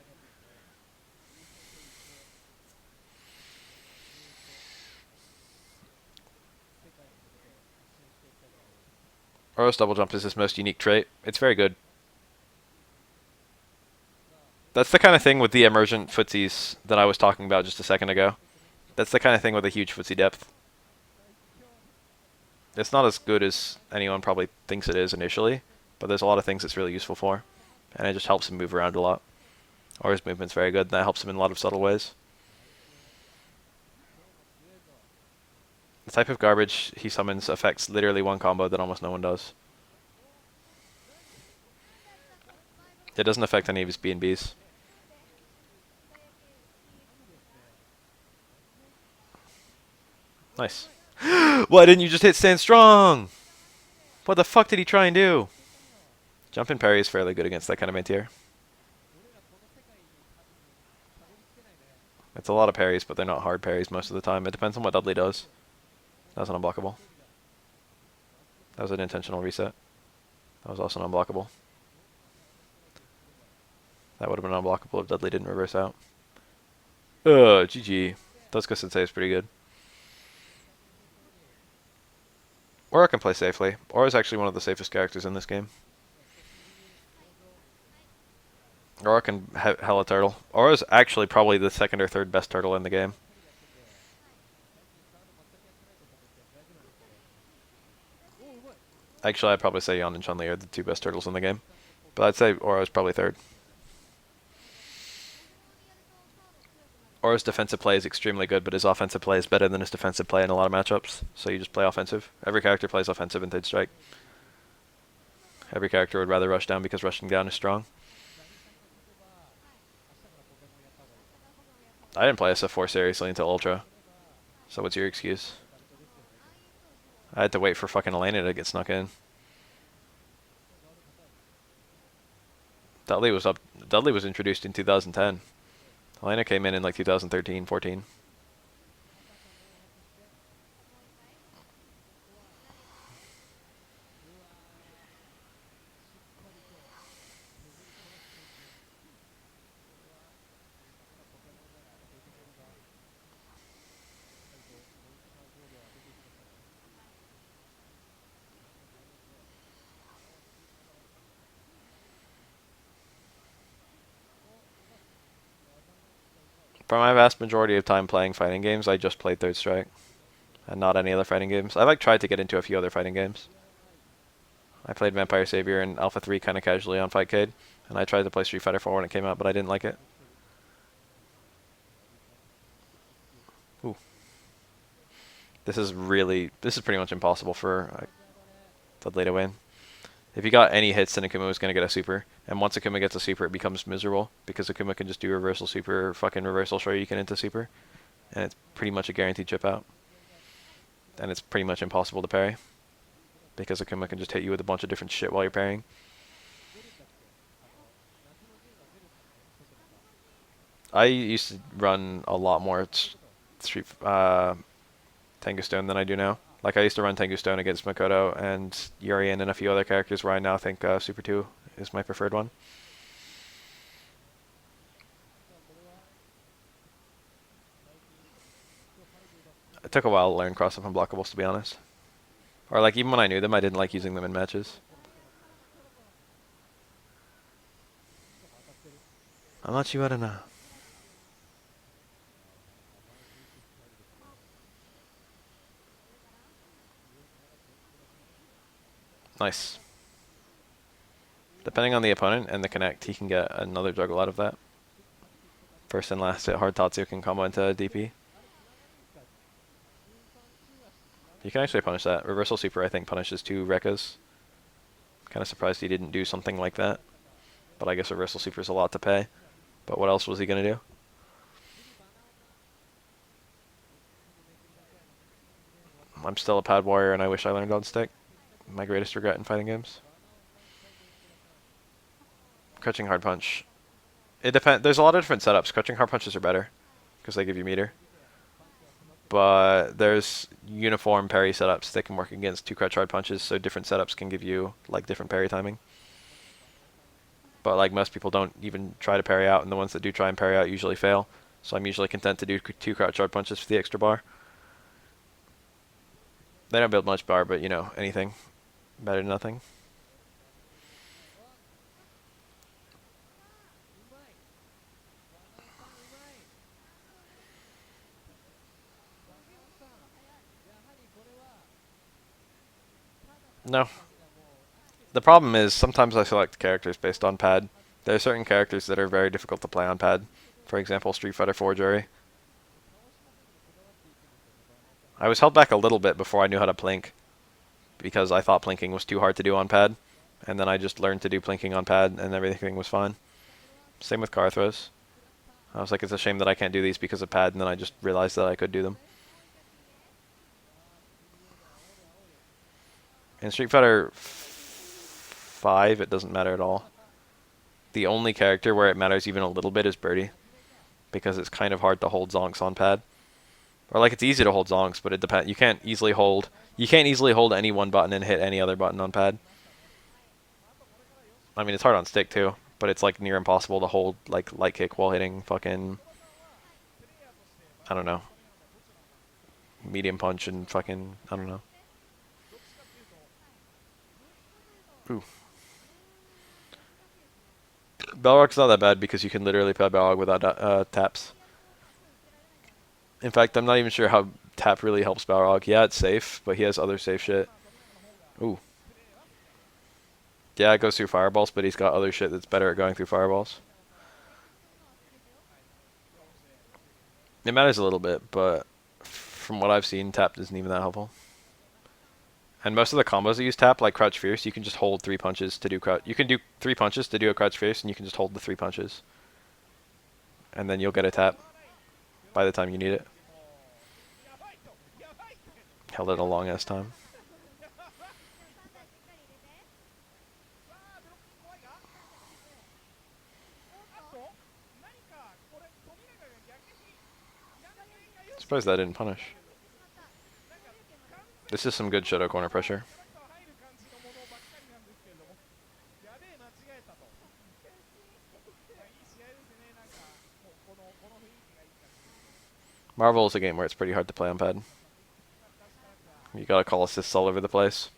Oro's double jump is his most unique trait. It's very good. That's the kind of thing with the emergent footsies that I was talking about just a second ago. That's the kind of thing with a huge footsie depth. It's not as good as anyone probably thinks it is initially, but there's a lot of things it's really useful for. And it just helps him move around a lot. Or his movement's very good, and that helps him in a lot of subtle ways. The type of garbage he summons affects literally one combo that almost no one does. It doesn't affect any of his B&Bs. Nice. Why didn't you just hit stand strong? What the fuck did he try and do? Jump and parry is fairly good against that kind of anti-air. It's a lot of parries, but they're not hard parries most of the time. It depends on what Dudley does. That was an unblockable. That was an intentional reset. That was also an unblockable. That would have been unblockable if Dudley didn't reverse out. GG. Dosuka Sensei is pretty good. Aura can play safely. Aura is actually one of the safest characters in this game. Aura can hella turtle. Aura is actually probably the second or third best turtle in the game. Actually, I'd probably say Yon and Chun-Li are the two best turtles in the game. But I'd say Aura is probably third. Aura's defensive play is extremely good, but his offensive play is better than his defensive play in a lot of matchups. So you just play offensive. Every character plays offensive in third strike. Every character would rather rush down because rushing down is strong. I didn't play SF4 seriously until Ultra. So what's your excuse? I had to wait for fucking Elena to get snuck in. Dudley was introduced in 2010. Elena came in like 2013, 14. For my vast majority of time playing fighting games, I just played Third Strike, and not any other fighting games. I like tried to get into a few other fighting games. I played Vampire Savior and Alpha 3 kind of casually on Fightcade, and I tried to play Street Fighter 4 when it came out, but I didn't like it. Ooh. This is pretty much impossible for Dudley to win. If he got any hits, then Akuma was going to get a super. And once Akuma gets a super, it becomes miserable, because Akuma can just do reversal super, or fucking reversal Shoryuken into super. And it's pretty much a guaranteed chip out. And it's pretty much impossible to parry, because Akuma can just hit you with a bunch of different shit while you're parrying. I used to run a lot more Street Tengu Stone than I do now. Like, I used to run Tengu Stone against Makoto and Urien and a few other characters, where I now think Super 2 is my preferred one. It took a while to learn cross-up unblockables, to be honest. Or, like, even when I knew them, I didn't like using them in matches. I'll let you out now. Nice. Depending on the opponent and the connect, he can get another juggle out of that. First and last hit, hard Tatsu can combo into DP. You can actually punish that. Reversal Super, I think, punishes 2 Rekkas. Kind of surprised he didn't do something like that. But I guess Reversal Super is a lot to pay. But what else was he going to do? I'm still a pad warrior, and I wish I learned on stick. My greatest regret in fighting games. Crouching hard punch. It depends. There's a lot of different setups. Crouching hard punches are better, because they give you meter. But there's uniform parry setups that can work against 2 crouch hard punches, so different setups can give you like different parry timing. But like, most people don't even try to parry out, and the ones that do try and parry out usually fail. So I'm usually content to do 2 crouch hard punches for the extra bar. They don't build much bar, but you know, anything better than nothing. No. The problem is, sometimes I select characters based on pad. There are certain characters that are very difficult to play on pad. For example, Street Fighter 4 Jury. I was held back a little bit before I knew how to plink, because I thought plinking was too hard to do on pad. And then I just learned to do plinking on pad, and everything was fine. Same with car throws. I was like, it's a shame that I can't do these because of pad, and then I just realized that I could do them. In Street Fighter 5, it doesn't matter at all. The only character where it matters even a little bit is Birdie, because it's kind of hard to hold zonks on pad. Or like, it's easy to hold zonks, but it depends. You can't easily hold any one button and hit any other button on pad. I mean, it's hard on stick too, but it's like near impossible to hold like light kick while hitting fucking, I don't know, medium punch and fucking, I don't know. Ooh. Balrog's not that bad because you can literally play Balrog without taps. In fact, I'm not even sure how tap really helps Balrog. Yeah, it's safe, but he has other safe shit. Ooh. Yeah, it goes through fireballs, but he's got other shit that's better at going through fireballs. It matters a little bit, but from what I've seen, tap isn't even that helpful. And most of the combos that use tap, like Crouch Fierce, you can just hold 3 punches to do crouch. You can do 3 punches to do a Crouch Fierce, and you can just hold the 3 punches. And then you'll get a tap by the time you need it. Held it a long ass time. Surprised that didn't punish. This is some good Shadow corner pressure. Marvel is a game where it's pretty hard to play on pad. You gotta call assists all over the place.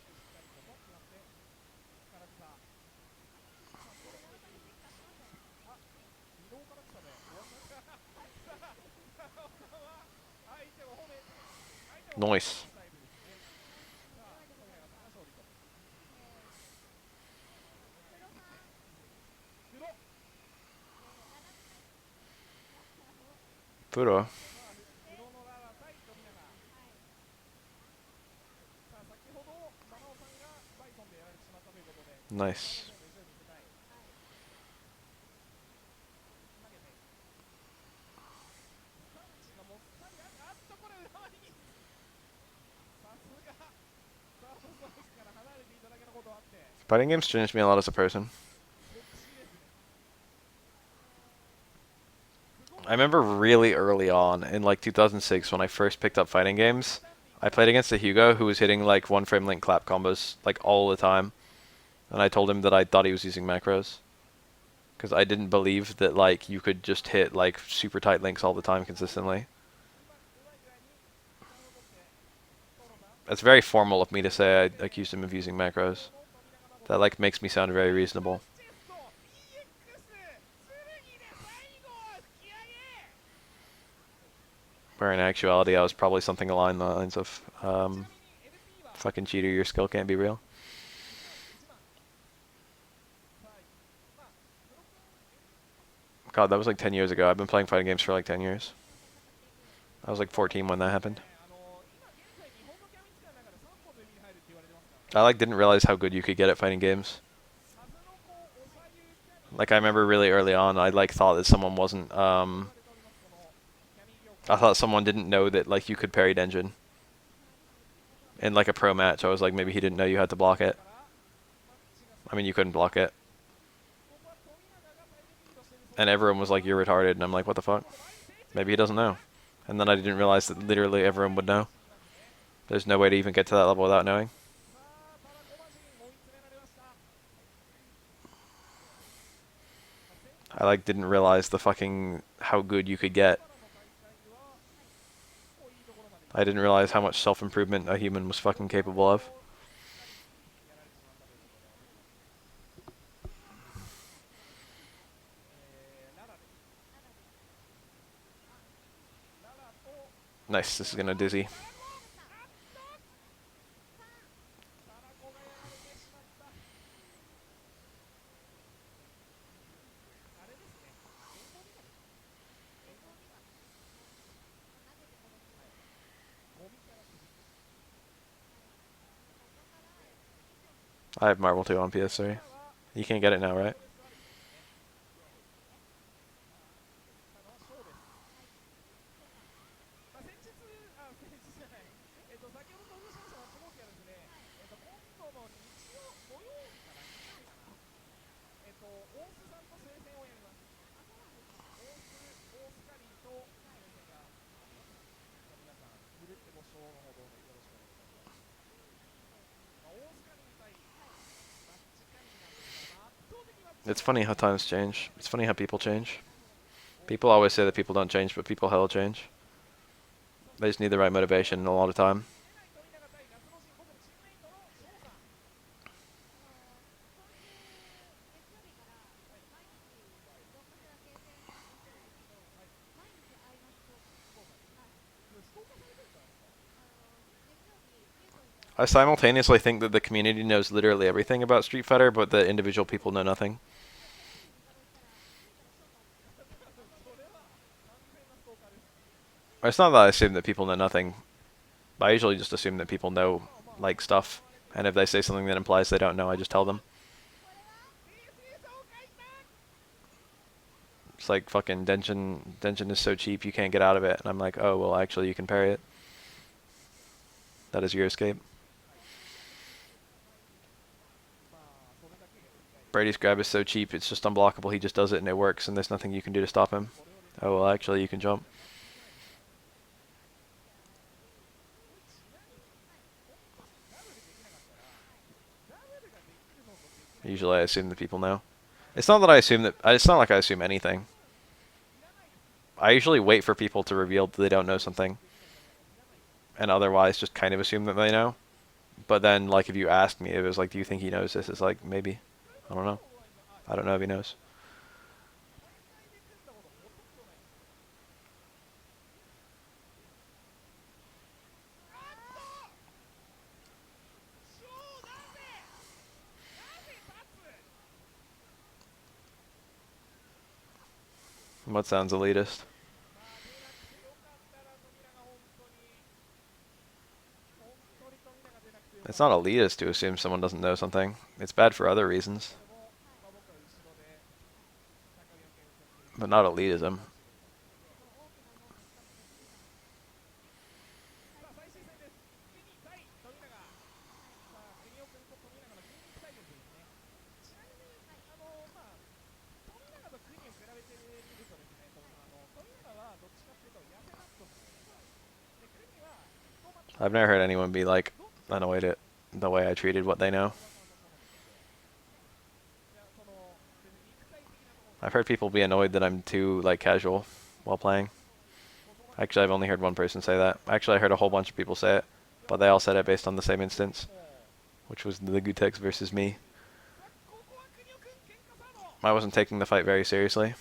Nice. Puro. Nice. Fighting games changed me a lot as a person. I remember really early on in like 2006 when I first picked up fighting games. I played against a Hugo who was hitting like one frame link clap combos like all the time, and I told him that I thought he was using macros because I didn't believe that like you could just hit like super tight links all the time consistently. That's very formal of me to say I accused him of using macros. That like makes me sound very reasonable. Where in actuality I was probably something along the lines of fucking cheater, your skill can't be real. God, that was like 10 years ago. I've been playing fighting games for like 10 years. I was like 14 when that happened. I like didn't realize how good you could get at fighting games. Like I remember really early on, I like thought that someone wasn't. I thought someone didn't know that like you could parry Denjin in like a pro match. I was like, maybe he didn't know you had to block it. I mean, you couldn't block it. And everyone was like, you're retarded. And I'm like, what the fuck? Maybe he doesn't know. And then I didn't realize that literally everyone would know. There's no way to even get to that level without knowing. I like didn't realize the fucking how good you could get. I didn't realize how much self-improvement a human was fucking capable of. Nice, this is gonna dizzy. I have Marvel 2 on PS3. You can't get it now, right? It's funny how times change. It's funny how people change. People always say that people don't change, but people hella change. They just need the right motivation a lot of time. I simultaneously think that the community knows literally everything about Street Fighter, but the individual people know nothing. It's not that I assume that people know nothing. I usually just assume that people know, like, stuff. And if they say something that implies they don't know, I just tell them. It's like fucking Denshin is so cheap you can't get out of it. And I'm like, oh, well, actually, you can parry it. That is your escape. Brady's grab is so cheap, it's just unblockable. He just does it and it works, and there's nothing you can do to stop him. Oh, well, actually, you can jump. Usually I assume that people know. It's not that I assume that... It's not like I assume anything. I usually wait for people to reveal that they don't know something. And otherwise just kind of assume that they know. But then, like, if you ask me, it was like, do you think he knows this? It's like, maybe. I don't know. I don't know if he knows. What sounds elitist? It's not elitist to assume someone doesn't know something. It's bad for other reasons, but not elitism. I've never heard anyone be like annoyed at the way I treated what they know. I've heard people be annoyed that I'm too like casual while playing. Actually, I've only heard one person say that. Actually, I heard a whole bunch of people say it, but they all said it based on the same instance, which was the Gutex versus me. I wasn't taking the fight very seriously,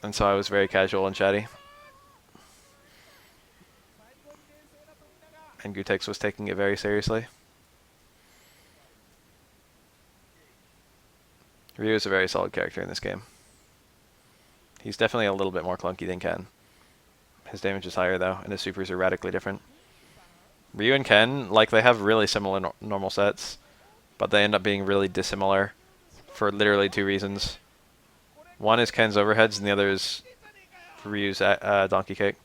and so I was very casual and chatty. And Gutex was taking it very seriously. Ryu is a very solid character in this game. He's definitely a little bit more clunky than Ken. His damage is higher though, and his supers are radically different. Ryu and Ken, like, they have really similar normal sets, but they end up being really dissimilar for literally two reasons. One is Ken's overheads, and the other is Ryu's donkey kick.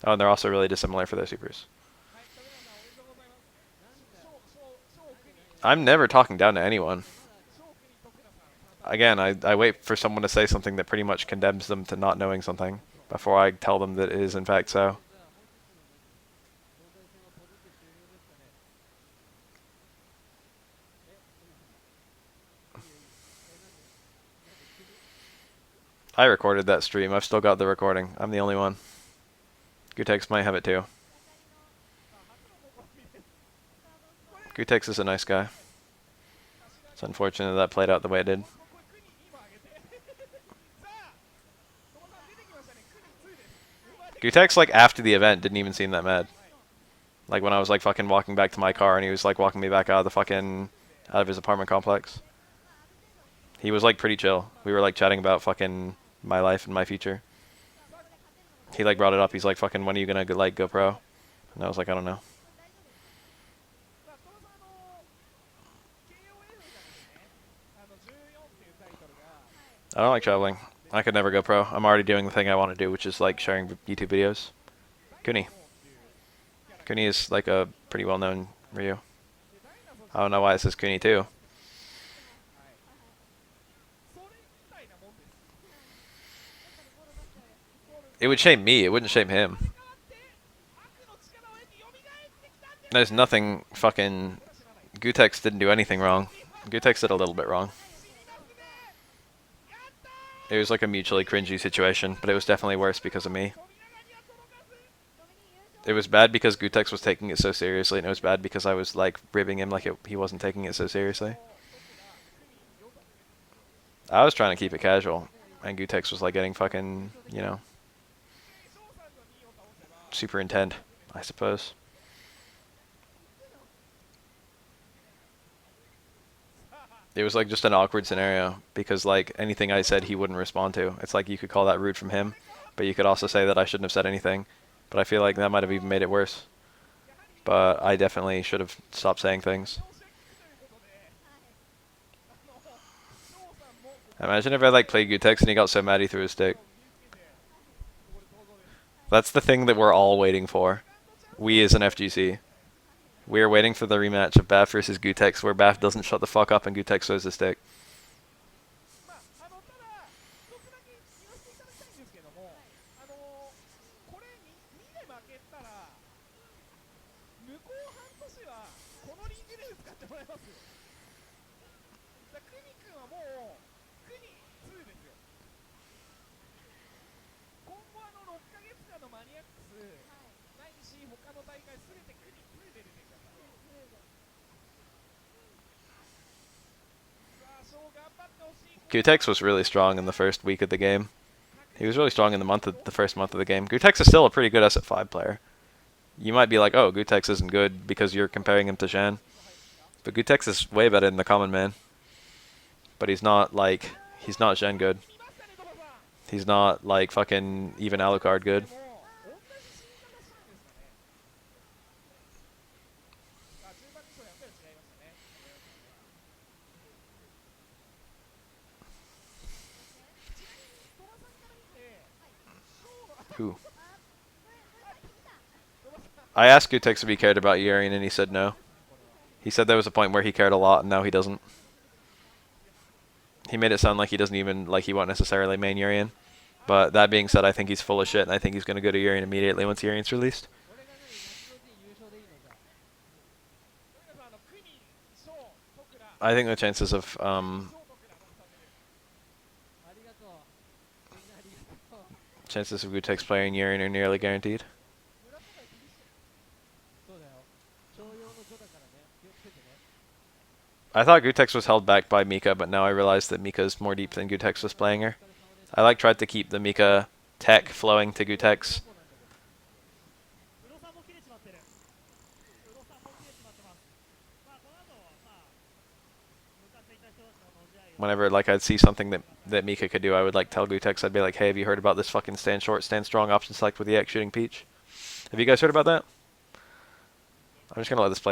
Oh, and they're also really dissimilar for their supers. I'm never talking down to anyone. Again, I wait for someone to say something that pretty much condemns them to not knowing something before I tell them that it is in fact so. I recorded that stream. I've still got the recording. I'm the only one. Gutex might have it too. Gutex is a nice guy. It's unfortunate that played out the way it did. Gutex, like, after the event, didn't even seem that mad. Like, when I was, like, fucking walking back to my car and he was, like, walking me back out of the fucking, out of his apartment complex. He was, like, pretty chill. We were, like, chatting about fucking my life and my future. He, like, brought it up. He's like, fucking, when are you gonna, like, go pro? And I was like, I don't know. I don't like traveling. I could never go pro. I'm already doing the thing I want to do, which is, like, sharing YouTube videos. Kuni. Kuni is, like, a pretty well-known Ryu. I don't know why it says Kuni, too. It would shame me. It wouldn't shame him. There's nothing fucking... Gutex didn't do anything wrong. Gutex did a little bit wrong. It was like a mutually cringy situation, but it was definitely worse because of me. It was bad because Gutex was taking it so seriously, and it was bad because I was, like, ribbing him like he wasn't taking it so seriously. I was trying to keep it casual, and Gutex was, like, getting fucking, you know, super intent, I suppose. It was, like, just an awkward scenario, because, like, anything I said he wouldn't respond to. It's like you could call that rude from him, but you could also say that I shouldn't have said anything. But I feel like that might have even made it worse. But I definitely should have stopped saying things. Imagine if I, like, played Gutex and he got so mad he threw his stick. That's the thing that we're all waiting for. We as an FGC. We are waiting for the rematch of Baff versus Gutex, where Baff doesn't shut the fuck up and Gutex throws his stick. Gutex was really strong in the first week of the game. He was really strong in the first month of the game. Gutex is still a pretty good SF5 player. You might be like, oh, Gutex isn't good because you're comparing him to Shan. But Gutex is way better than the common man. But he's not, like, he's not Shan good. He's not like fucking even Alucard good. Who? I asked Gutex if he cared about Urian, and he said no. He said there was a point where he cared a lot, and now he doesn't. He made it sound like he doesn't even, like he won't necessarily main Urian. But that being said, I think he's full of shit, and I think he's going to go to Urian immediately once Urian's released. I think the chances of Gutex playing Urian are nearly guaranteed. I thought Gutex was held back by Mika, but now I realize that Mika is more deep than Gutex was playing her. I like tried to keep the Mika tech flowing to Gutex. Whenever like I'd see something that Mika could do, I would like tell Gutex, I'd be like, hey, have you heard about this fucking stand short, stand strong option select with the EX shooting Peach? Have you guys heard about that? I'm just gonna let this play.